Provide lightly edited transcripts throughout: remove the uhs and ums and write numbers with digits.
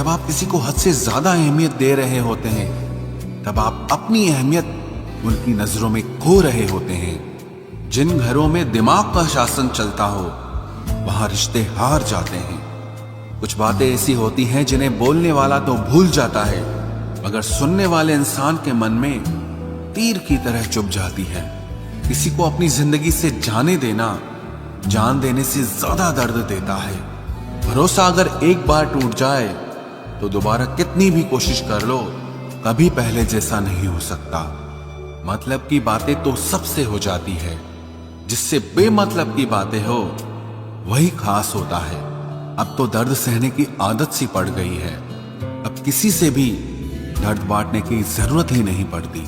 जब आप किसी को हद से ज्यादा अहमियत दे रहे होते हैं, तब आप अपनी अहमियत उनकी नजरों में खो रहे होते हैं। जिन घरों में दिमाग का शासन चलता हो, वहां रिश्ते हार जाते हैं। कुछ बातें ऐसी होती हैं जिन्हें बोलने वाला तो भूल जाता है, मगर सुनने वाले इंसान के मन में तीर की तरह चुभ जाती है। किसी को अपनी जिंदगी से जाने देना जान देने से ज्यादा दर्द देता है। भरोसा अगर एक बार टूट जाए तो दोबारा कितनी भी कोशिश कर लो, कभी पहले जैसा नहीं हो सकता। मतलब की बातें तो सबसे हो जाती है, जिससे बेमतलब की बातें हो वही खास होता है। अब तो दर्द सहने की आदत सी पड़ गई है। अब किसी से भी दर्द बांटने की जरूरत ही नहीं पड़ती।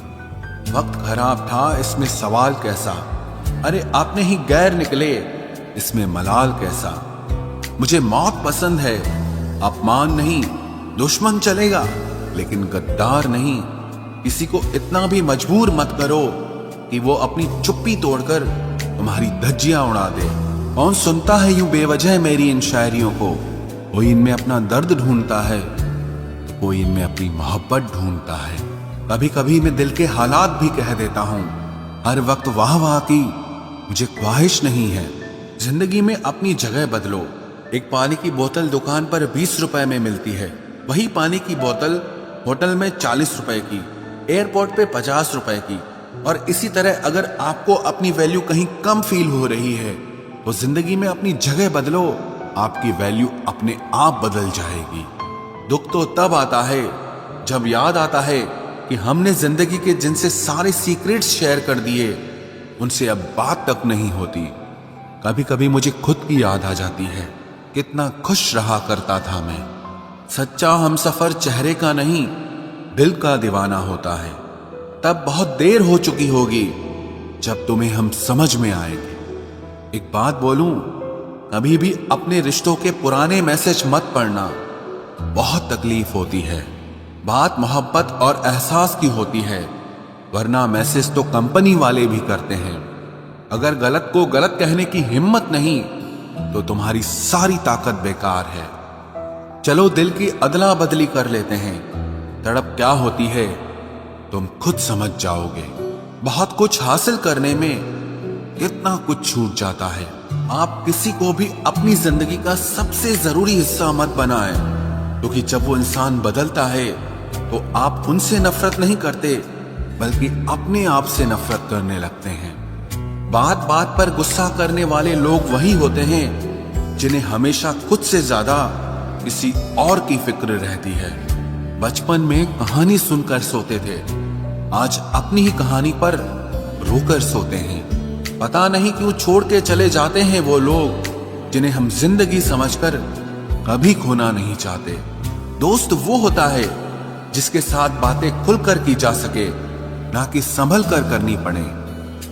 वक्त खराब था, इसमें सवाल कैसा। अरे आपने ही गैर निकले, इसमें मलाल कैसा। मुझे मौत पसंद है, अपमान नहीं, दुश्मन चलेगा लेकिन गद्दार नहीं। किसी को इतना भी मजबूर मत करो कि वो अपनी चुप्पी तोड़कर तुम्हारी धज्जियां उड़ा दे। कौन सुनता है यूं बेवजह मेरी इन शायरियों को। कोई इनमें अपना दर्द ढूंढता है, कोई इनमें अपनी मोहब्बत ढूंढता है। कभी कभी मैं दिल के हालात भी कह देता हूं। हर वक्त वाह वाह की मुझे ख्वाहिश नहीं है। जिंदगी में अपनी जगह बदलो। एक पानी की बोतल दुकान पर 20 रुपए में मिलती है, वही पानी की बोतल होटल में 40 रुपए की, एयरपोर्ट पे 50 रुपए की। और इसी तरह अगर आपको अपनी वैल्यू कहीं कम फील हो रही है तो जिंदगी में अपनी जगह बदलो, आपकी वैल्यू अपने आप बदल जाएगी। दुख तो तब आता है जब याद आता है कि हमने जिंदगी के जिनसे सारे सीक्रेट्स शेयर कर दिए, उनसे अब बात तक नहीं होती। कभी कभी मुझे खुद की याद आ जाती है, कितना खुश रहा करता था मैं। सच्चा हमसफर चेहरे का नहीं, दिल का दीवाना होता है। तब बहुत देर हो चुकी होगी जब तुम्हें हम समझ में आएंगे। एक बात बोलूं, कभी भी अपने रिश्तों के पुराने मैसेज मत पढ़ना, बहुत तकलीफ होती है। बात मोहब्बत और एहसास की होती है, वरना मैसेज तो कंपनी वाले भी करते हैं। अगर गलत को गलत कहने की हिम्मत नहीं तो तुम्हारी सारी ताकत बेकार है। चलो दिल की अदला बदली कर लेते हैं। तड़प क्या होती है तुम खुद समझ जाओगे। बहुत कुछ हासिल करने में कितना कुछ छूट जाता है। आप किसी को भी अपनी जिंदगी का सबसे जरूरी हिस्सा मत बनाएं, क्योंकि जब वो इंसान बदलता है तो आप उनसे नफरत नहीं करते, बल्कि अपने आप से नफरत करने लगते हैं। बात बात पर गुस्सा करने वाले लोग वही होते हैं जिन्हें हमेशा खुद से ज्यादा किसी और की फिक्र रहती है। बचपन में कहानी सुनकर सोते थे, आज अपनी ही कहानी पर रोकर सोते हैं। पता नहीं क्यों छोड़ के चले जाते हैं वो लोग जिन्हें हम जिंदगी समझकर कभी खोना नहीं चाहते। दोस्त वो होता है जिसके साथ बातें खुलकर की जा सके, ना कि संभल कर करनी पड़े।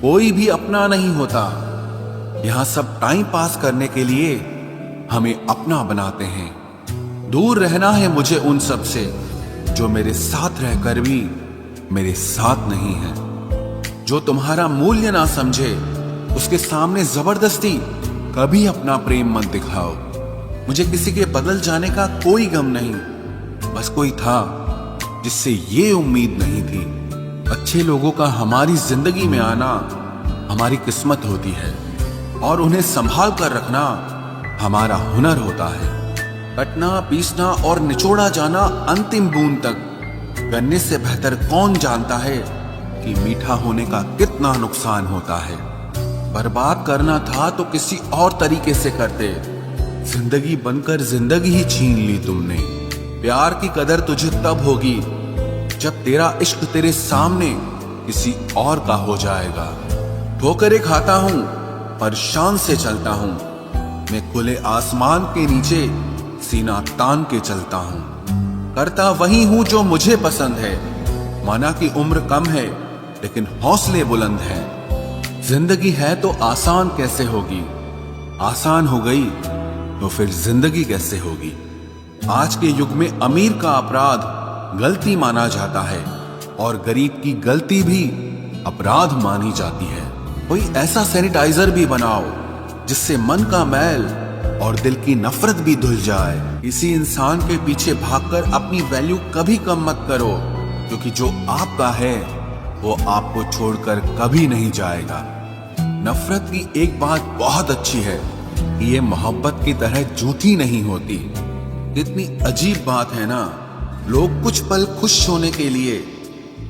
कोई भी अपना नहीं होता, यहां सब टाइम पास करने के लिए हमें अपना बनाते हैं। दूर रहना है मुझे उन सब से जो मेरे साथ रहकर भी मेरे साथ नहीं है। जो तुम्हारा मूल्य ना समझे, उसके सामने जबरदस्ती कभी अपना प्रेम मत दिखाओ। मुझे किसी के बदल जाने का कोई गम नहीं, बस कोई था जिससे ये उम्मीद नहीं थी। अच्छे लोगों का हमारी जिंदगी में आना हमारी किस्मत होती है, और उन्हें संभाल कर रखना हमारा हुनर होता है। कटना, पीसना और निचोड़ा जाना अंतिम बूंद तक, करने से बेहतर कौन जानता है कि मीठा होने का कितना नुकसान होता है। बर्बाद करना था तो किसी और तरीके से करते, जिंदगी बनकर जिंदगी ही छीन ली तुमने। प्यार की कदर तुझे तब होगी जब तेरा इश्क तेरे सामने किसी और का हो जाएगा। ठोकरें खाता हूं पर शान से चलता हूं, मैं खुले आसमान के नीचे सीना तान के चलता हूं। करता वही हूं जो मुझे पसंद है, माना कि उम्र कम है लेकिन हौसले बुलंद हैं। जिंदगी है तो आसान कैसे होगी, आसान हो गई तो फिर जिंदगी कैसे होगी। आज के युग में अमीर का अपराध गलती माना जाता है और गरीब की गलती भी अपराध मानी जाती है। कोई ऐसा सैनिटाइजर भी बनाओ जिससे मन का मैल और दिल की नफरत भी धुल जाए। किसी इंसान के पीछे भागकर अपनी वैल्यू कभी कम मत करो, क्योंकि जो आपका है वो आपको छोड़कर कभी नहीं जाएगा। नफरत की एक बात बहुत अच्छी है कि ये मोहब्बत की तरह झूठी नहीं होती। कितनी अजीब बात है ना, लोग कुछ पल खुश होने के लिए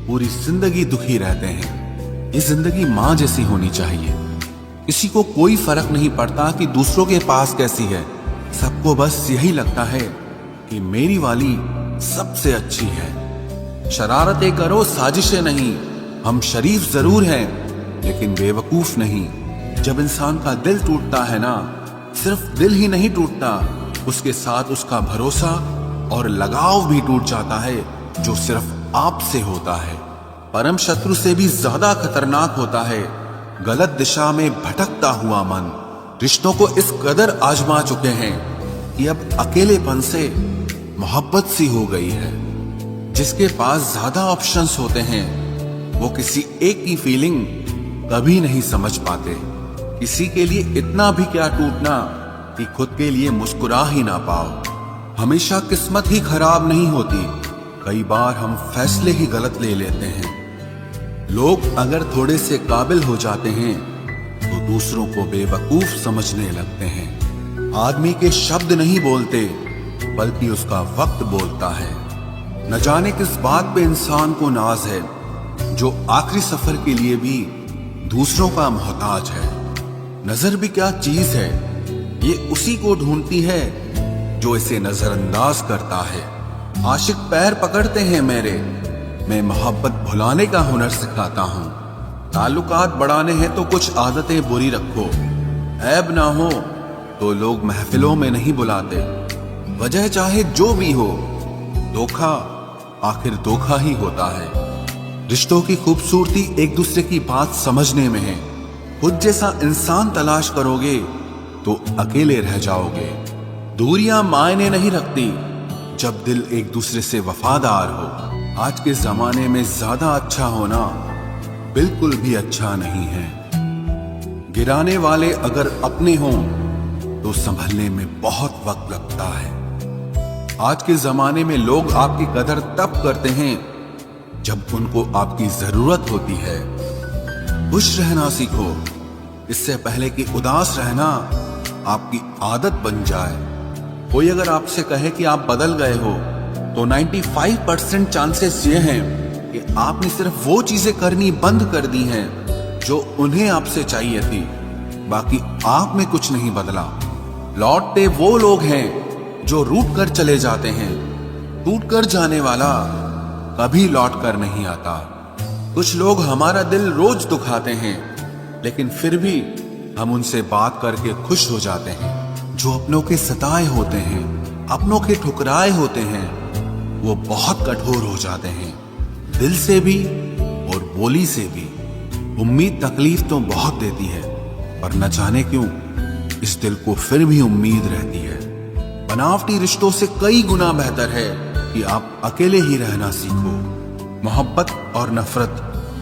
पूरी जिंदगी दुखी रहते हैं। ये जिंदगी माँ जैसी होनी चाहिए। किसी को कोई फर्क नहीं पड़ता कि दूसरों के पास कैसी है, सबको बस यही लगता है कि मेरी वाली सबसे अच्छी है। शरारतें करो, साजिशें नहीं। हम शरीफ जरूर हैं लेकिन बेवकूफ नहीं। जब इंसान का दिल टूटता है ना, सिर्फ दिल ही नहीं टूटता, उसके साथ उसका भरोसा और लगाव भी टूट जाता है, जो सिर्फ आपसे होता है। परम शत्रु से भी ज्यादा खतरनाक होता है गलत दिशा में भटकता हुआ मन। रिश्तों को इस कदर आजमा चुके हैं कि अब अकेलेपन से मोहब्बत सी हो गई है। जिसके पास ज्यादा ऑप्शंस होते हैं वो किसी एक की फीलिंग कभी नहीं समझ पाते। किसी के लिए इतना भी क्या टूटना कि खुद के लिए मुस्कुरा ही ना पाओ। हमेशा किस्मत ही खराब नहीं होती, कई बार हम फैसले ही गलत ले लेते हैं। लोग अगर थोड़े से काबिल हो जाते हैं तो दूसरों को बेवकूफ समझने लगते हैं। आदमी के शब्द नहीं बोलते बल्कि उसका वक्त बोलता है। न जाने किस बात पे इंसान को नाज है, जो आखिरी सफर के लिए भी दूसरों का मोहताज है। नजर भी क्या चीज है, ये उसी को ढूंढती है जो इसे नजरअंदाज करता है। आशिक पैर पकड़ते हैं मेरे, मैं मोहब्बत भुलाने का हुनर सिखाता हूँ। ताल्लुकात बढ़ाने हैं तो कुछ आदतें बुरी रखो, ऐब ना हो तो लोग महफिलों में नहीं बुलाते। वजह चाहे जो भी हो, धोखा आखिर धोखा ही होता है। रिश्तों की खूबसूरती एक दूसरे की बात समझने में है। खुद जैसा इंसान तलाश करोगे तो अकेले रह जाओगे। दूरियां मायने नहीं रखती जब दिल एक दूसरे से वफादार हो। आज के जमाने में ज्यादा अच्छा होना बिल्कुल भी अच्छा नहीं है। गिराने वाले अगर अपने हों तो संभलने में बहुत वक्त लगता है। आज के जमाने में लोग आपकी कदर तब करते हैं जब उनको आपकी जरूरत होती है। खुश रहना सीखो, इससे पहले कि उदास रहना आपकी आदत बन जाए। कोई अगर आपसे कहे कि आप बदल गए हो तो 95% चांसेस ये हैं कि आपने सिर्फ वो चीजें करनी बंद कर दी हैं जो उन्हें आपसे चाहिए थी। बाकी आप में कुछ नहीं बदला। लौटते वो लोग हैं जो रूठ कर चले जाते हैं। टूट कर जाने वाला कभी लौट कर नहीं आता। कुछ लोग हमारा दिल रोज दुखाते हैं, लेकिन फिर भी हम उनसे बात करके खुश हो जाते हैं। जो अपनों के सताए होते हैं, अपनों के ठुकराए होते हैं, वो बहुत कठोर हो जाते हैं, दिल से भी और बोली से भी। उम्मीद तकलीफ तो बहुत देती है, पर न जाने क्यों इस दिल को फिर भी उम्मीद रहती है। बनावटी रिश्तों से कई गुना बेहतर है कि आप अकेले ही रहना सीखो। मोहब्बत और नफरत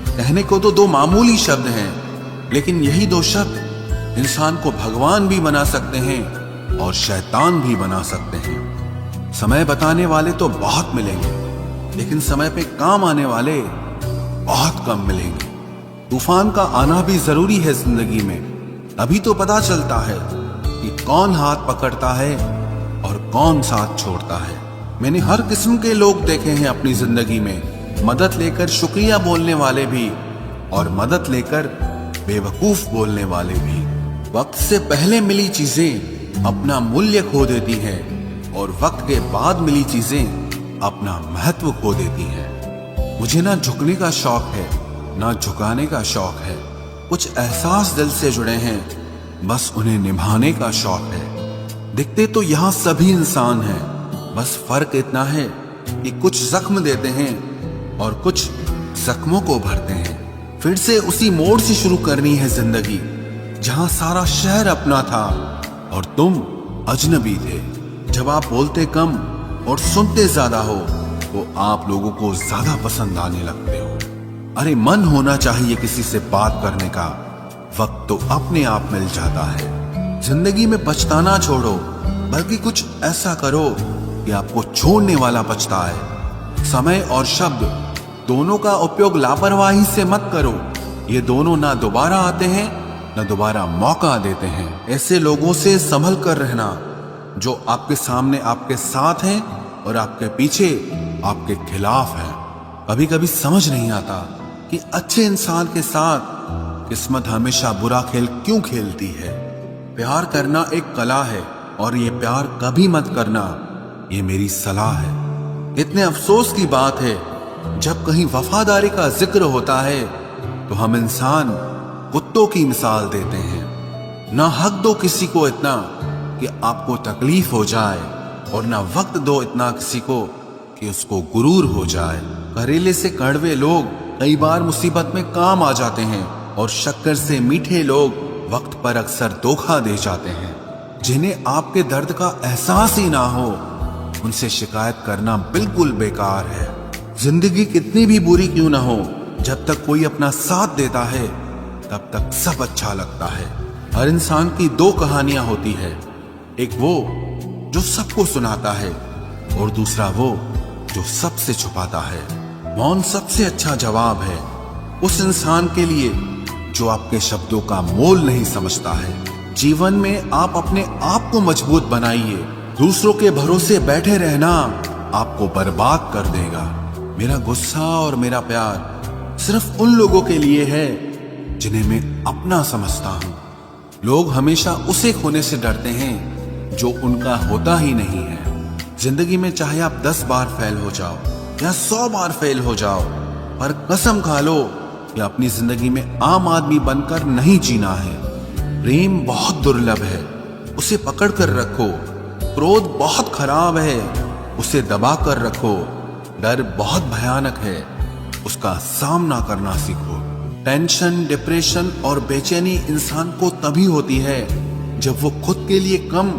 कहने को तो दो मामूली शब्द हैं, लेकिन यही दो शब्द इंसान को भगवान भी बना सकते हैं और शैतान भी बना सकते हैं। समय बताने वाले तो बहुत मिलेंगे, लेकिन समय पे काम आने वाले बहुत कम मिलेंगे। तूफान का आना भी जरूरी है जिंदगी में, तभी तो पता चलता है कि कौन हाथ पकड़ता है और कौन साथ छोड़ता है। मैंने हर किस्म के लोग देखे हैं अपनी जिंदगी में, मदद लेकर शुक्रिया बोलने वाले भी और मदद लेकर बेवकूफ बोलने वाले भी। वक्त से पहले मिली चीजें अपना मूल्य खो देती हैं और वक्त के बाद मिली चीजें अपना महत्व खो देती हैं। मुझे ना झुकने का शौक है ना झुकाने का शौक है। कुछ एहसास दिल से जुड़े हैं, बस उन्हें निभाने का शौक है। दिखते तो यहाँ सभी इंसान हैं, बस फर्क इतना है कि कुछ जख्म देते हैं और कुछ जख्मों को भरते हैं। फिर से उसी मोड़ से शुरू करनी है जिंदगी, जहां सारा शहर अपना था और तुम अजनबी थे। जब आप बोलते कम और सुनते ज्यादा हो तो आप लोगों को ज्यादा पसंद आने लगते हो। अरे मन होना चाहिए किसी से बात करने का, वक्त तो अपने आप मिल जाता है। जिंदगी में पछताना छोड़ो, बल्कि कुछ ऐसा करो कि आपको छोड़ने वाला पछताए। समय और शब्द दोनों का उपयोग लापरवाही से मत करो। ये दोनों ना दोबारा आते हैं ना दोबारा मौका देते हैं। ऐसे लोगों से संभल कर रहना जो आपके सामने आपके साथ हैं और आपके पीछे आपके खिलाफ हैं। कभी कभी समझ नहीं आता कि अच्छे इंसान के साथ किस्मत हमेशा बुरा खेल क्यों खेलती है। प्यार करना एक कला है और ये प्यार कभी मत करना, ये मेरी सलाह है। इतने अफसोस की बात है जब कहीं वफादारी का जिक्र होता है तो हम इंसान कुत्तों की मिसाल देते हैं। ना हक दो किसी को इतना कि आपको तकलीफ हो जाए और ना वक्त दो इतना किसी को कि उसको गुरूर हो जाए। करेले से कड़वे लोग कई बार मुसीबत में काम आ जाते हैं और शक्कर से मीठे लोग वक्त पर अक्सर धोखा दे जाते हैं। जिन्हें आपके दर्द का एहसास ही ना हो उनसे शिकायत करना बिल्कुल बेकार है। जिंदगी कितनी भी बुरी क्यों ना हो, जब तक कोई अपना साथ देता है तब तक सब अच्छा लगता है। हर इंसान की दो कहानियां होती है, एक वो जो सबको सुनाता है और दूसरा वो जो सबसे छुपाता है। मौन सबसे अच्छा जवाब है उस इंसान के लिए जो आपके शब्दों का मोल नहीं समझता है। जीवन में आप अपने आप को मजबूत बनाइए। दूसरों के भरोसे बैठे रहना आपको बर्बाद कर देगा। मेरा गुस्सा और मेरा प्यार सिर्फ उन लोगों के लिए है जिन्हें मैं अपना समझता हूँ। लोग हमेशा उसे खोने से डरते हैं जो उनका होता ही नहीं है। जिंदगी में चाहे आप 10 बार फेल हो जाओ या 100 बार फेल हो जाओ, पर कसम खा लो कि अपनी जिंदगी में आम आदमी बनकर नहीं जीना है। प्रेम बहुत दुर्लभ है, उसे पकड़ कर रखो। क्रोध बहुत खराब है, उसे दबा कर रखो। डर बहुत भयानक है, उसका सामना करना सीखो। टेंशन, डिप्रेशन और बेचैनी इंसान को तभी होती है जब वो खुद के लिए कम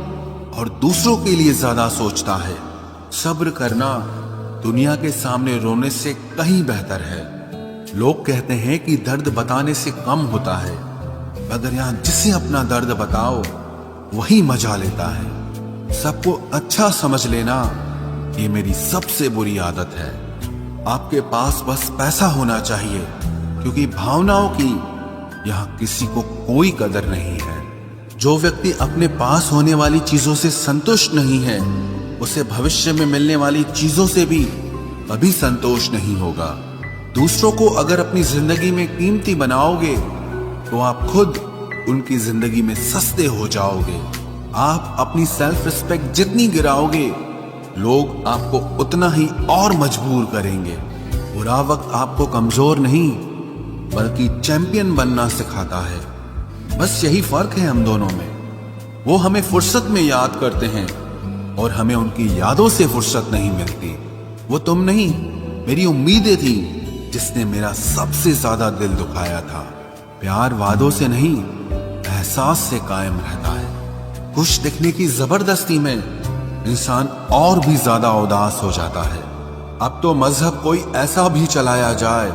और दूसरों के लिए ज्यादा सोचता है। सब्र करना दुनिया के सामने रोने से कहीं बेहतर है। लोग कहते हैं कि दर्द बताने से कम होता है, मगर यहाँ जिसे अपना दर्द बताओ वही मजा लेता है। सबको अच्छा समझ लेना ये मेरी सबसे बुरी आदत है। आपके पास बस पैसा होना चाहिए, क्योंकि भावनाओं की यहाँ किसी को कोई कदर नहीं है। जो व्यक्ति अपने पास होने वाली चीजों से संतुष्ट नहीं है, उसे भविष्य में मिलने वाली चीजों से भी कभी संतोष नहीं होगा। दूसरों को अगर अपनी जिंदगी में कीमती बनाओगे तो आप खुद उनकी जिंदगी में सस्ते हो जाओगे। आप अपनी सेल्फ रिस्पेक्ट जितनी गिराओगे, लोग आपको उतना ही और मजबूर करेंगे। बुरा वक्त आपको कमजोर नहीं बल्कि चैंपियन बनना सिखाता है। बस यही फर्क है हम दोनों में। वो हमें फुर्सत में याद करते हैं और हमें उनकी यादों से फुर्सत नहीं मिलती। वो तुम नहीं, मेरी उम्मीदें थी जिसने मेरा सबसे ज्यादा दिल दुखाया था। प्यार वादों से नहीं, एहसास से कायम रहता है। खुश दिखने की जबरदस्ती में इंसान और भी ज्यादा उदास हो जाता है। अब तो मजहब कोई ऐसा भी चलाया जाए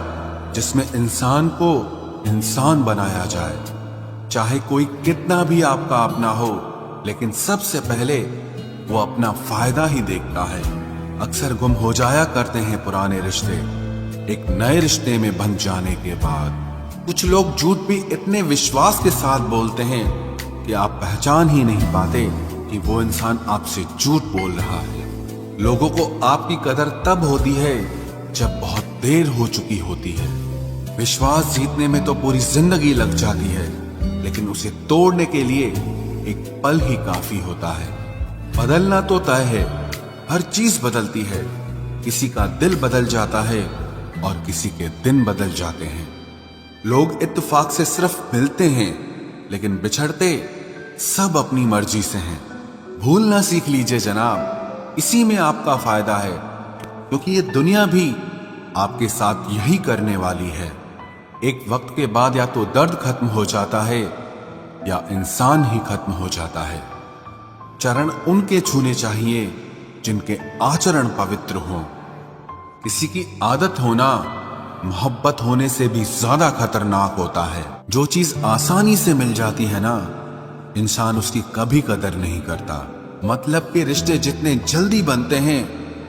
जिसमें इंसान को इंसान बनाया जाए। चाहे कोई कितना भी आपका अपना हो, लेकिन सबसे पहले वो अपना फायदा ही देखता है। अक्सर गुम हो जाया करते हैं पुराने रिश्ते एक नए रिश्ते में बन जाने के बाद। कुछ लोग झूठ भी इतने विश्वास के साथ बोलते हैं कि आप पहचान ही नहीं पाते कि वो इंसान आपसे झूठ बोल रहा है। लोगों को आपकी कदर तब होती है जब बहुत देर हो चुकी होती है। विश्वास जीतने में तो पूरी जिंदगी लग जाती है, लेकिन उसे तोड़ने के लिए एक पल ही काफी होता है। बदलना तो तय है, हर चीज बदलती है। किसी का दिल बदल जाता है और किसी के दिन बदल जाते हैं। लोग इत्तेफाक से सिर्फ मिलते हैं, लेकिन बिछड़ते सब अपनी मर्जी से हैं। भूलना सीख लीजिए जनाब, इसी में आपका फायदा है, क्योंकि ये दुनिया भी आपके साथ यही करने वाली है। एक वक्त के बाद या तो दर्द खत्म हो जाता है या इंसान ही खत्म हो जाता है। चरण उनके छूने चाहिए जिनके आचरण पवित्र हों। किसी की आदत होना मोहब्बत होने से भी ज्यादा खतरनाक होता है। जो चीज आसानी से मिल जाती है ना, इंसान उसकी कभी कदर नहीं करता। मतलब के रिश्ते जितने जल्दी बनते हैं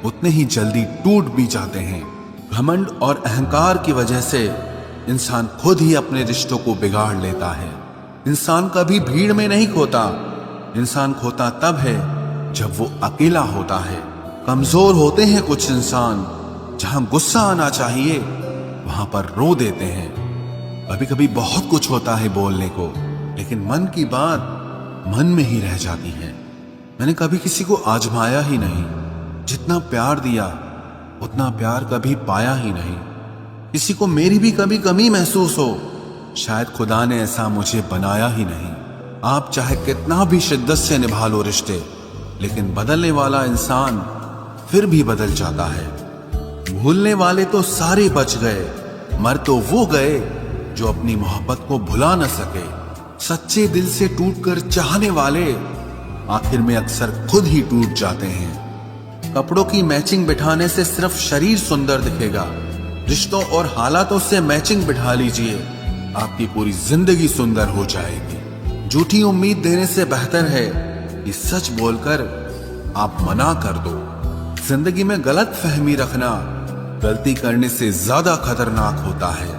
उतने ही जल्दी टूट भी जाते हैं। घमंड और अहंकार की वजह से इंसान खुद ही अपने रिश्तों को बिगाड़ लेता है। इंसान कभी भीड़ में नहीं खोता, इंसान खोता तब है जब वो अकेला होता है। कमजोर होते हैं कुछ इंसान, जहां गुस्सा आना चाहिए वहां पर रो देते हैं। कभी कभी बहुत कुछ होता है बोलने को, लेकिन मन की बात मन में ही रह जाती है। मैंने कभी किसी को आजमाया ही नहीं, जितना प्यार दिया उतना प्यार कभी पाया ही नहीं। किसी को मेरी भी कभी कमी महसूस हो, शायद खुदा ने ऐसा मुझे बनाया ही नहीं। आप चाहे कितना भी शिद्दत से निभा लो रिश्ते, लेकिन बदलने वाला इंसान फिर भी बदल जाता है। भूलने वाले तो सारे बच गए, मर तो वो गए जो अपनी मोहब्बत को भुला न सके। सच्चे दिल से टूटकर चाहने वाले आखिर में अक्सर खुद ही टूट जाते हैं। कपड़ों की मैचिंग बिठाने से सिर्फ शरीर सुंदर दिखेगा, रिश्तों और हालातों से मैचिंग बिठा लीजिए, आपकी पूरी जिंदगी सुंदर हो जाएगी। झूठी उम्मीद देने से बेहतर है कि सच बोलकर आप मना कर दो। जिंदगी में गलत फहमी रखना गलती करने से ज्यादा खतरनाक होता है।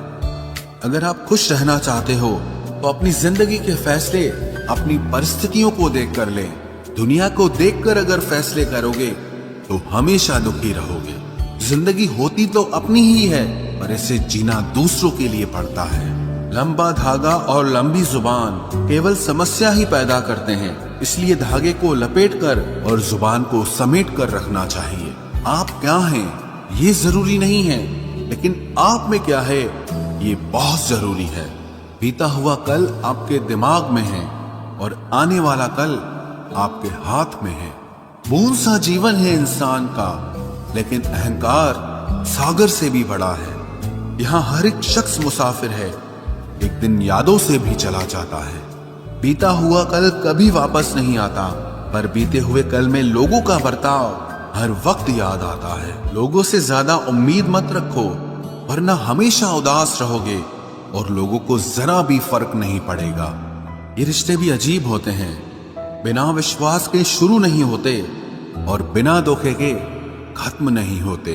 अगर आप खुश रहना चाहते हो तो अपनी जिंदगी के फैसले अपनी परिस्थितियों को देखकर लें। दुनिया को देखकर अगर फैसले करोगे तो हमेशा दुखी रहोगे। जिंदगी होती तो अपनी ही है, पर इसे जीना दूसरों के लिए पड़ता है। लंबा धागा और लंबी जुबान केवल समस्या ही पैदा करते हैं, इसलिए धागे को लपेटकर और जुबान को समेट कर रखना चाहिए। आप क्या हैं ये जरूरी नहीं है, लेकिन आप में क्या है ये बहुत जरूरी है। बीता हुआ कल आपके दिमाग में है और आने वाला कल आपके हाथ में है। बूंद सा जीवन है इंसान का, लेकिन अहंकार सागर से भी बड़ा है। यहाँ हर एक शख्स मुसाफिर है, एक दिन यादों से भी चला जाता है। बीता हुआ कल कभी वापस नहीं आता, पर बीते हुए कल में लोगों का बर्ताव हर वक्त याद आता है। लोगों से ज्यादा उम्मीद मत रखो, वरना हमेशा उदास रहोगे और लोगों को जरा भी फर्क नहीं पड़ेगा। ये रिश्ते भी अजीब होते हैं, बिना विश्वास के शुरू नहीं होते और बिना धोखे के खत्म नहीं होते।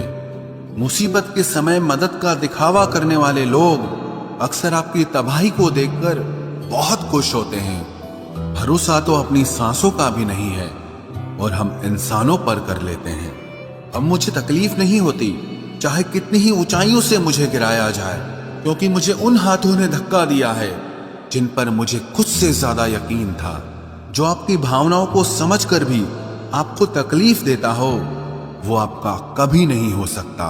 मुसीबत के समय मदद का दिखावा करने वाले लोग अक्सर आपकी तबाही को देखकर बहुत खुश होते हैं। भरोसा तो अपनी सांसों का भी नहीं है और हम इंसानों पर कर लेते हैं। अब मुझे तकलीफ नहीं होती, चाहे कितनी ही ऊंचाइयों से मुझे गिराया जाए, क्योंकि मुझे उन हाथों ने धक्का दिया है जिन पर मुझे खुद से ज्यादा यकीन था। जो आपकी भावनाओं को समझकर भी आपको तकलीफ देता हो, वो आपका कभी नहीं हो सकता।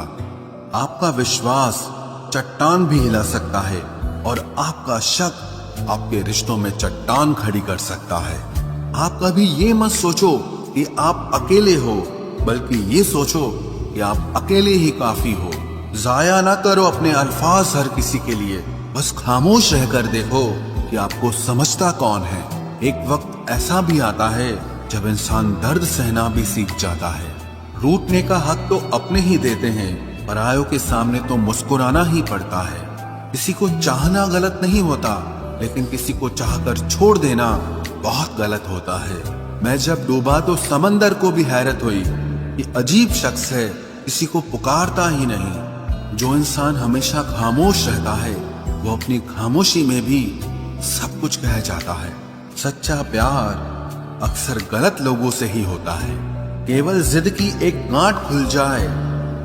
आपका विश्वास चट्टान भी हिला सकता है और आपका शक आपके रिश्तों में चट्टान खड़ी कर सकता है। आप कभी ये मत सोचो कि आप अकेले हो, बल्कि ये सोचो कि आप अकेले ही काफी हो। जाया ना करो अपने अल्फाज हर किसी के लिए, बस खामोश रहकर देखो कि आपको समझता कौन है। एक वक्त ऐसा भी आता है जब इंसान दर्द सहना भी सीख जाता है। रूठने का हक तो अपने ही देते हैं, परायों के सामने तो मुस्कुराना ही पड़ता है। किसी को चाहना गलत नहीं होता, लेकिन किसी को चाहकर छोड़ देना बहुत गलत होता है। मैं जब डूबा तो समंदर को भी हैरत हुई कि अजीब शख्स है, किसी को पुकारता ही नहीं। जो इंसान हमेशा खामोश रहता है वो अपनी खामोशी में भी सब कुछ कह जाता है। सच्चा प्यार अक्सर गलत लोगों से ही होता है। केवल जिद की एक गांठ खुल जाए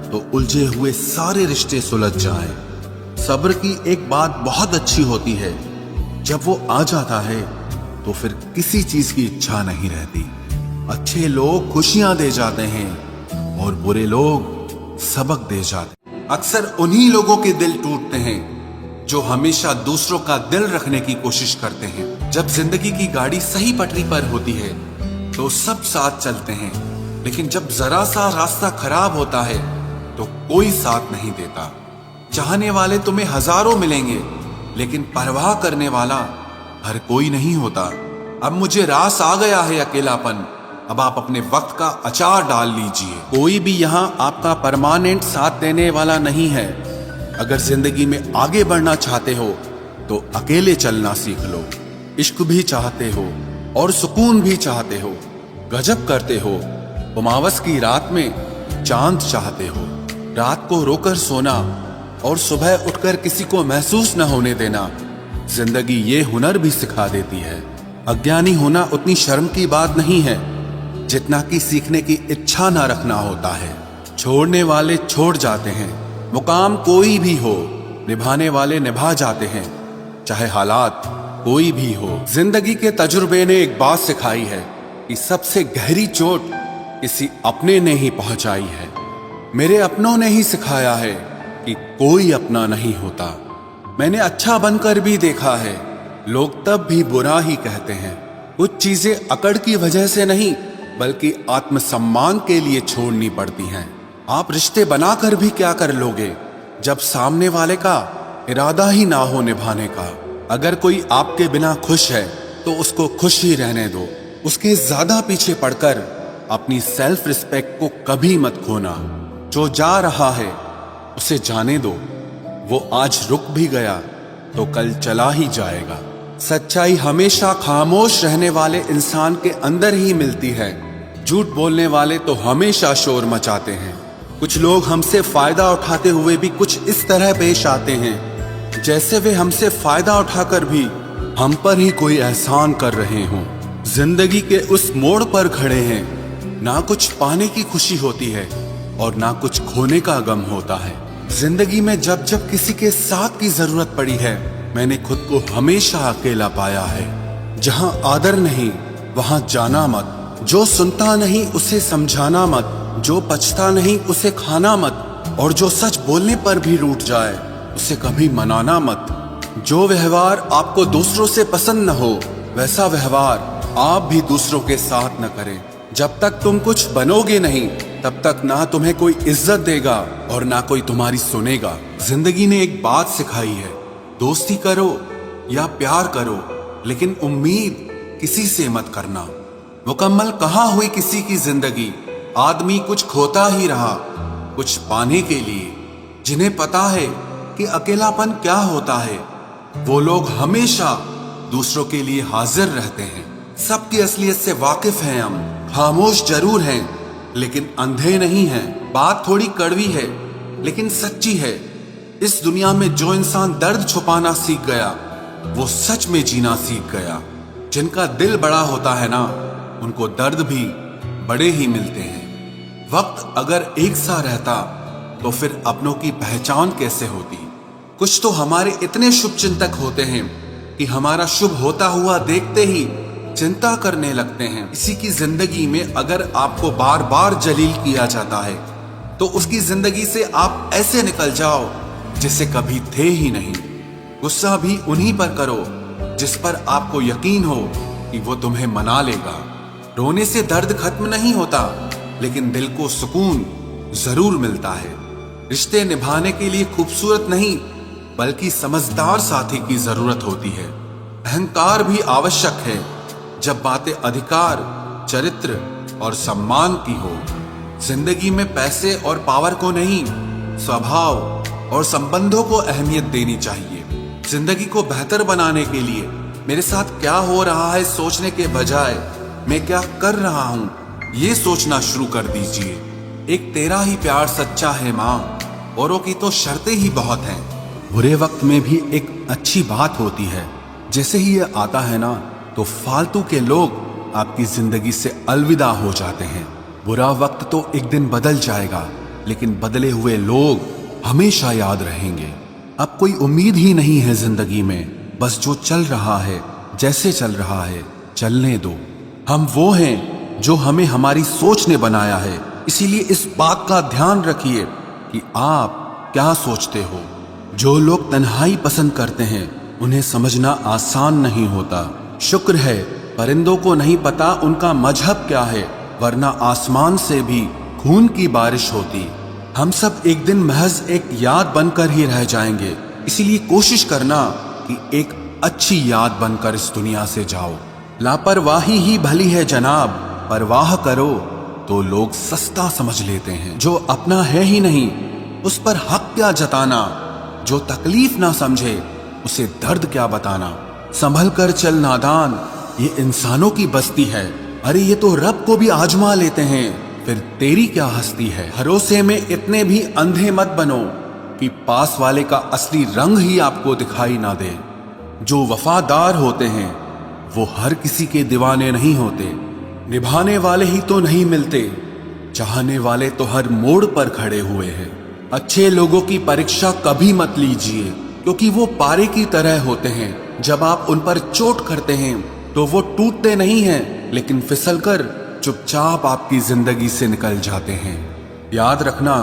तो उलझे हुए सारे रिश्ते सुलझ जाएं। सब्र की एक बात बहुत अच्छी होती है, जब वो आ जाता है तो फिर किसी चीज की इच्छा नहीं रहती। अच्छे लोग खुशियां दे जाते हैं और बुरे लोग सबक दे जाते हैं। अक्सर उन्हीं लोगों के दिल टूटते हैं जो हमेशा दूसरों का दिल रखने की कोशिश करते हैं। जब जिंदगी की गाड़ी सही पटरी पर होती है तो सब साथ चलते हैं, लेकिन जब जरा सा रास्ता खराब होता है तो कोई साथ नहीं देता। चाहने वाले तुम्हें हजारों मिलेंगे, लेकिन परवाह करने वाला हर कोई नहीं होता। अब मुझे रास आ गया है अकेलापन, अब आप अपने वक्त का अचार डाल लीजिए। कोई भी यहाँ आपका परमानेंट साथ देने वाला नहीं है। अगर जिंदगी में आगे बढ़ना चाहते हो तो अकेले चलना सीख लो। इश्क भी चाहते हो और सुकून भी चाहते हो गजब करते हो, उमावस की रात में चांद चाहते हो। रात को रोकर सोना और सुबह उठकर किसी को महसूस न होने देना, जिंदगी ये हुनर भी सिखा देती है। अज्ञानी होना उतनी शर्म की बात नहीं है जितना कि सीखने की इच्छा ना रखना होता है। छोड़ने वाले छोड़ जाते हैं, मुकाम कोई भी हो, निभाने वाले निभा जाते हैं, चाहे हालात कोई भी हो। जिंदगी के तजुर्बे ने एक बात सिखाई है कि सबसे गहरी चोट किसी अपने ने ही पहुंचाई है। मेरे अपनों ने ही सिखाया है कि कोई अपना नहीं होता। मैंने अच्छा बनकर भी देखा है, लोग तब भी बुरा ही कहते हैं। कुछ चीजें अकड़ की वजह से नहीं बल्कि आत्मसम्मान के लिए छोड़नी पड़ती हैं। आप रिश्ते बनाकर भी क्या कर लोगे जब सामने वाले का इरादा ही ना हो निभाने का। अगर कोई आपके बिना खुश है तो उसको खुश ही रहने दो। उसके ज्यादा पीछे पड़कर अपनी सेल्फ रिस्पेक्ट को कभी मत खोना। जो जा रहा है उसे जाने दो, वो आज रुक भी गया तो कल चला ही जाएगा। सच्चाई हमेशा खामोश रहने वाले इंसान के अंदर ही मिलती है। झूठ बोलने वाले तो हमेशा शोर मचाते हैं। कुछ लोग हमसे फायदा उठाते हुए भी कुछ इस तरह पेश आते हैं जैसे वे हमसे फायदा उठाकर भी हम पर ही कोई एहसान कर रहे हों। जिंदगी के उस मोड़ पर खड़े हैं, ना कुछ पाने की खुशी होती है और ना कुछ खोने का गम होता है। जिंदगी में जब जब किसी के साथ की जरूरत पड़ी है, मैंने खुद को हमेशा अकेला पाया है। जहां आदर नहीं वहां जाना मत, जो सुनता नहीं उसे समझाना मत, जो पछता नहीं उसे खाना मत, और जो सच बोलने पर भी रूठ जाए उसे कभी मनाना मत। जो व्यवहार आपको दूसरों से पसंद न हो वैसा व्यवहार आप भी दूसरों के साथ न करें। जब तक तुम कुछ बनोगे नहीं तब तक ना तुम्हें कोई इज्जत देगा और ना कोई तुम्हारी सुनेगा। जिंदगी ने एक बात सिखाई है, दोस्ती करो या प्यार करो लेकिन उम्मीद किसी से मत करना। मुकम्मल कहाँ हुई किसी की जिंदगी, आदमी कुछ खोता ही रहा कुछ पाने के लिए। जिन्हें पता है कि अकेलापन क्या होता है, वो लोग हमेशा दूसरों के लिए हाजिर रहते हैं। सबकी असलियत से वाकिफ हैं हम, खामोश जरूर हैं लेकिन अंधे नहीं हैं। बात थोड़ी कड़वी है लेकिन सच्ची है। इस दुनिया में जो इंसान दर्द छुपाना सीख गया वो सच में जीना सीख गया। जिनका दिल बड़ा होता है ना, उनको दर्द भी बड़े ही मिलते हैं। वक्त अगर एक सा रहता तो फिर अपनों की पहचान कैसे होती। कुछ तो हमारे इतने शुभ चिंतक होते हैं कि हमारा शुभ होता हुआ देखते ही चिंता करने लगते हैं। किसी की जिंदगी में अगर आपको बार बार जलील किया जाता है तो उसकी जिंदगी से आप ऐसे निकल जाओ जिसे कभी थे ही नहीं। गुस्सा भी उन्हीं पर करो जिस पर आपको यकीन हो कि वो तुम्हें मना लेगा। रोने से दर्द खत्म नहीं होता लेकिन दिल को सुकून जरूर मिलता है। रिश्ते निभाने के लिए खूबसूरत नहीं बल्कि समझदार साथी की जरूरत होती है। अहंकार भी आवश्यक है जब बातें अधिकार, चरित्र और सम्मान की हो। जिंदगी में पैसे और पावर को नहीं, स्वभाव और संबंधों को अहमियत देनी चाहिए। जिंदगी को बेहतर बनाने के लिए मेरे साथ क्या हो रहा है सोचने के बजाय मैं क्या कर रहा हूं ये सोचना शुरू कर दीजिए। एक तेरा ही प्यार सच्चा है माँ, औरों की तो शर्तें ही बहुत हैं। बुरे वक्त में भी एक अच्छी बात होती है, जैसे ही ये आता है ना तो फालतू के लोग आपकी जिंदगी से अलविदा हो जाते हैं। बुरा वक्त तो एक दिन बदल जाएगा लेकिन बदले हुए लोग हमेशा याद रहेंगे। अब कोई उम्मीद ही नहीं है जिंदगी में, बस जो चल रहा है जैसे चल रहा है चलने दो। हम वो हैं जो हमें हमारी सोच ने बनाया है, इसीलिए इस बात का ध्यान रखिए कि आप क्या सोचते हो। जो लोग तन्हाई पसंद करते हैं उन्हें समझना आसान नहीं होता। शुक्र है परिंदों को नहीं पता उनका मजहब क्या है, वरना आसमान से भी खून की बारिश होती। हम सब एक दिन महज एक याद बनकर ही रह जाएंगे, इसीलिए कोशिश करना कि एक अच्छी याद बनकर इस दुनिया से जाओ। लापरवाही ही भली है जनाब, परवाह करो तो लोग सस्ता समझ लेते हैं। जो अपना है ही नहीं उस पर हक क्या जताना, जो तकलीफ ना समझे उसे दर्द क्या बताना। संभल कर चल नादान, ये इंसानों की बस्ती है, अरे ये तो रब को भी आजमा लेते हैं, फिर तेरी क्या हस्ती है। भरोसे में इतने भी अंधे मत बनो कि पास वाले का असली रंग ही आपको दिखाई ना दे। जो वफादार होते हैं वो हर किसी के दीवाने नहीं होते। निभाने वाले ही तो नहीं मिलते, चाहने वाले तो हर मोड़ पर खड़े हुए हैं। अच्छे लोगों की परीक्षा कभी मत लीजिए, क्योंकि वो पारे की तरह होते हैं। जब आप उन पर चोट करते हैं तो वो टूटते नहीं हैं, लेकिन फिसलकर चुपचाप आपकी जिंदगी से निकल जाते हैं। याद रखना,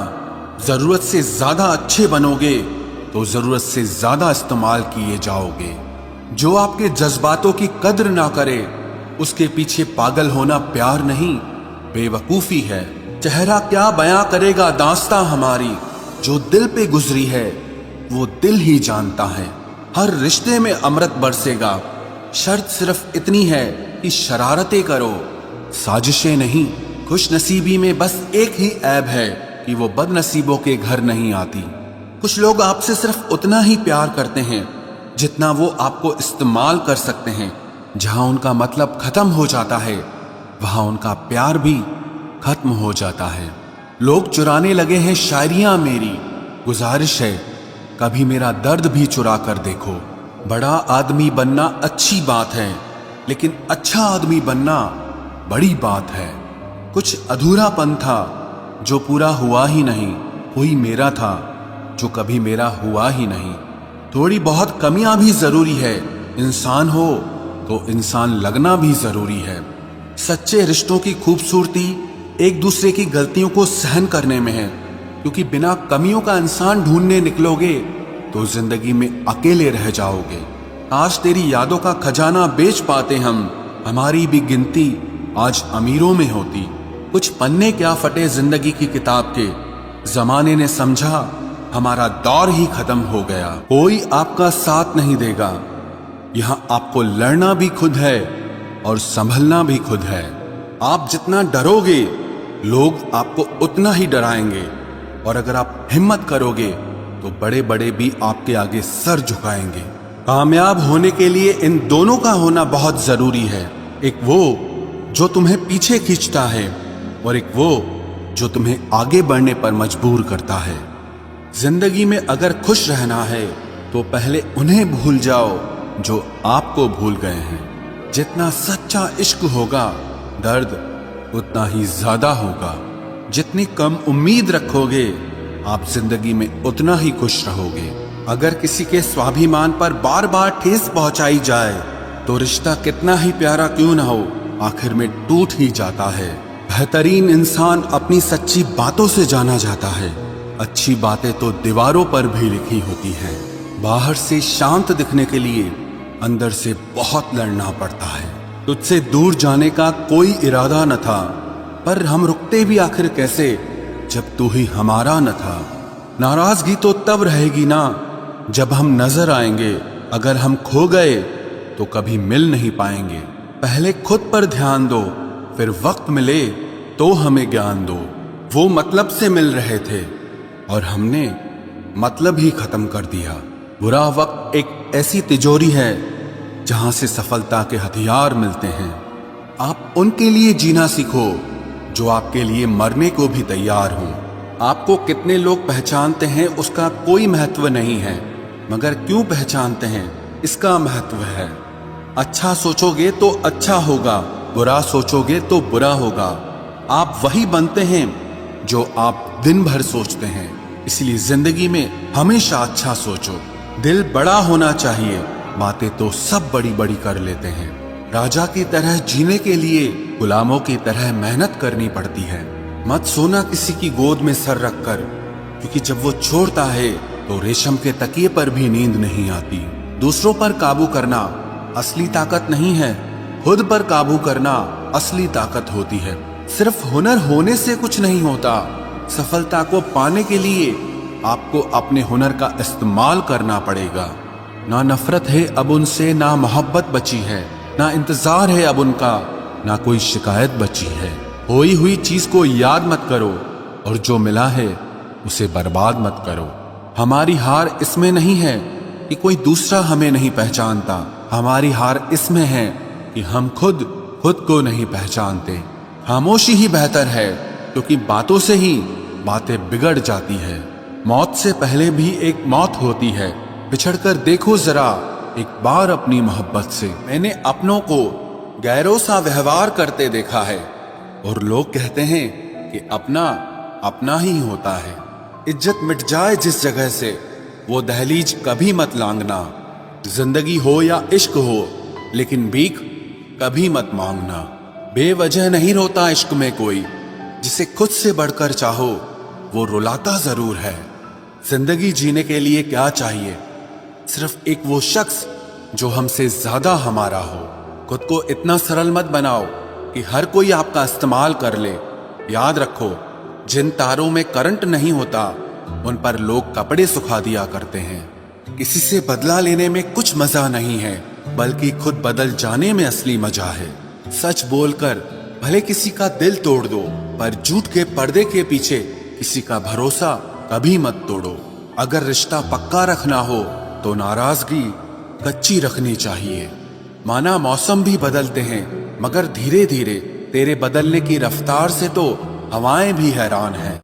जरूरत से ज्यादा अच्छे बनोगे तो जरूरत से ज्यादा इस्तेमाल किए जाओगे। जो आपके जज्बातों की कद्र ना करे, उसके पीछे पागल होना प्यार नहीं, बेवकूफी है। चेहरा क्या बयां करेगा दास्तां हमारी, जो दिल पे गुजरी है वो दिल ही जानता है। हर रिश्ते में अमृत बरसेगा, शर्त सिर्फ इतनी है कि शरारतें करो, साजिशें नहीं। खुश नसीबी में बस एक ही ऐब है कि वो बदनसीबों के घर नहीं आती। कुछ लोग आपसे सिर्फ उतना ही प्यार करते हैं जितना वो आपको इस्तेमाल कर सकते हैं। जहां उनका मतलब खत्म हो जाता है, वहां उनका प्यार भी खत्म हो जाता है। लोग चुराने लगे हैं शायरियां मेरी, गुजारिश है कभी मेरा दर्द भी चुरा कर देखो। बड़ा आदमी बनना अच्छी बात है, लेकिन अच्छा आदमी बनना बड़ी बात है। कुछ अधूरापन था जो पूरा हुआ ही नहीं, कोई मेरा था जो कभी मेरा हुआ ही नहीं। थोड़ी बहुत कमियां भी जरूरी है, इंसान हो तो इंसान लगना भी जरूरी है। सच्चे रिश्तों की खूबसूरती एक दूसरे की गलतियों को सहन करने में है, क्योंकि बिना कमियों का इंसान ढूंढने निकलोगे तो जिंदगी में अकेले रह जाओगे। आज तेरी यादों का खजाना बेच पाते हम, हमारी भी गिनती आज अमीरों में होती। कुछ पन्ने क्या फटे जिंदगी की किताब के, जमाने ने समझा हमारा दौर ही खत्म हो गया। कोई आपका साथ नहीं देगा, यहां आपको लड़ना भी खुद है और संभलना भी खुद है। आप जितना डरोगे लोग आपको उतना ही डराएंगे, और अगर आप हिम्मत करोगे तो बड़े बड़े भी आपके आगे सर झुकाएंगे। कामयाब होने के लिए इन दोनों का होना बहुत जरूरी है। एक वो जो तुम्हें पीछे खींचता है, और एक वो जो तुम्हें आगे बढ़ने पर मजबूर करता है। जिंदगी में अगर खुश रहना है तो पहले उन्हें भूल जाओ जो आपको भूल गए हैं। जितना सच्चा इश्क होगा, दर्द उतना ही ज्यादा होगा। जितनी कम उम्मीद रखोगे, आप जिंदगी में उतना ही खुश रहोगे। अगर किसी के स्वाभिमान पर बार बार ठेस पहुंचाई जाए तो रिश्ता कितना ही प्यारा क्यों ना हो, आखिर में टूट ही जाता है। बेहतरीन इंसान अपनी सच्ची बातों से जाना जाता है। अच्छी बातें तो दीवारों पर भी लिखी होती हैं। बाहर से शांत दिखने के लिए अंदर से बहुत लड़ना पड़ता है। तुझसे दूर जाने का कोई इरादा न था, पर हम रुकते भी आखिर कैसे जब तू ही हमारा न था। नाराजगी तो तब रहेगी ना जब हम नजर आएंगे, अगर हम खो गए तो कभी मिल नहीं पाएंगे। पहले खुद पर ध्यान दो, फिर वक्त मिले तो हमें ज्ञान दो। वो मतलब से मिल रहे थे और हमने मतलब ही खत्म कर दिया। बुरा वक्त एक ऐसी तिजोरी है जहां से सफलता के हथियार मिलते हैं। आप उनके लिए जीना सीखो जो आपके लिए मरने को भी तैयार हों। आपको कितने लोग पहचानते हैं उसका कोई महत्व नहीं है, मगर क्यों पहचानते हैं इसका महत्व है। अच्छा सोचोगे तो अच्छा होगा, बुरा सोचोगे तो बुरा होगा। आप वही बनते हैं जो आप दिन भर सोचते हैं। इसलिए जिंदगी में हमेशा अच्छा सोचो। दिल बड़ा होना चाहिए, बातें तो सब बड़ी बड़ी कर लेते हैं। राजा की तरह जीने के लिए गुलामों की तरह मेहनत करनी पड़ती है। मत सोना किसी की गोद में सर रखकर, क्योंकि जब वो छोड़ता है तो रेशम के तकिए पर भी नींद नहीं आती। दूसरों पर काबू करना असली ताकत नहीं है, खुद पर काबू करना असली ताकत होती है। सिर्फ हुनर होने से कुछ नहीं होता। सफलता को पाने के लिए आपको अपने हुनर का इस्तेमाल करना पड़ेगा। ना नफरत है अब उनसे, ना मोहब्बत बची है, ना इंतजार है अब उनका, ना कोई शिकायत बची है। खोई हुई चीज को याद मत करो और जो मिला है उसे बर्बाद मत करो। हमारी हार इसमें नहीं है कि कोई दूसरा हमें नहीं पहचानता, हमारी हार इसमें है कि हम खुद खुद को नहीं पहचानते। खामोशी ही बेहतर है, क्योंकि बातों से ही बातें बिगड़ जाती है। मौत से पहले भी एक मौत होती है। पिछड़कर देखो जरा एक बार अपनी मोहब्बत से। मैंने अपनों को गैरों सा व्यवहार करते देखा है, और लोग कहते हैं कि अपना अपना ही होता है। इज्जत मिट जाए जिस जगह से, वो दहलीज कभी मत लांघना। जिंदगी हो या इश्क हो, लेकिन भीख कभी मत मांगना। बेवजह नहीं रोता इश्क में कोई, जिसे खुद से बढ़कर चाहो वो रुलाता जरूर है। जिंदगी जीने के लिए क्या चाहिए? सिर्फ एक वो शख्स जो हमसे ज्यादा हमारा हो। खुद को इतना सरल मत बनाओ कि हर कोई आपका इस्तेमाल कर ले। याद रखो, जिन तारों में करंट नहीं होता उन पर लोग कपड़े सुखा दिया करते हैं। किसी से बदला लेने में कुछ मजा नहीं है, बल्कि खुद बदल जाने में असली मजा है। सच बोलकर भले किसी का दिल तोड़ दो, पर झूठ के पर्दे के पीछे किसी का भरोसा कभी मत तोड़ो। अगर रिश्ता पक्का रखना हो तो नाराजगी कच्ची रखनी चाहिए। माना मौसम भी बदलते हैं, मगर धीरे धीरे तेरे बदलने की रफ्तार से तो हवाएं भी हैरान हैं।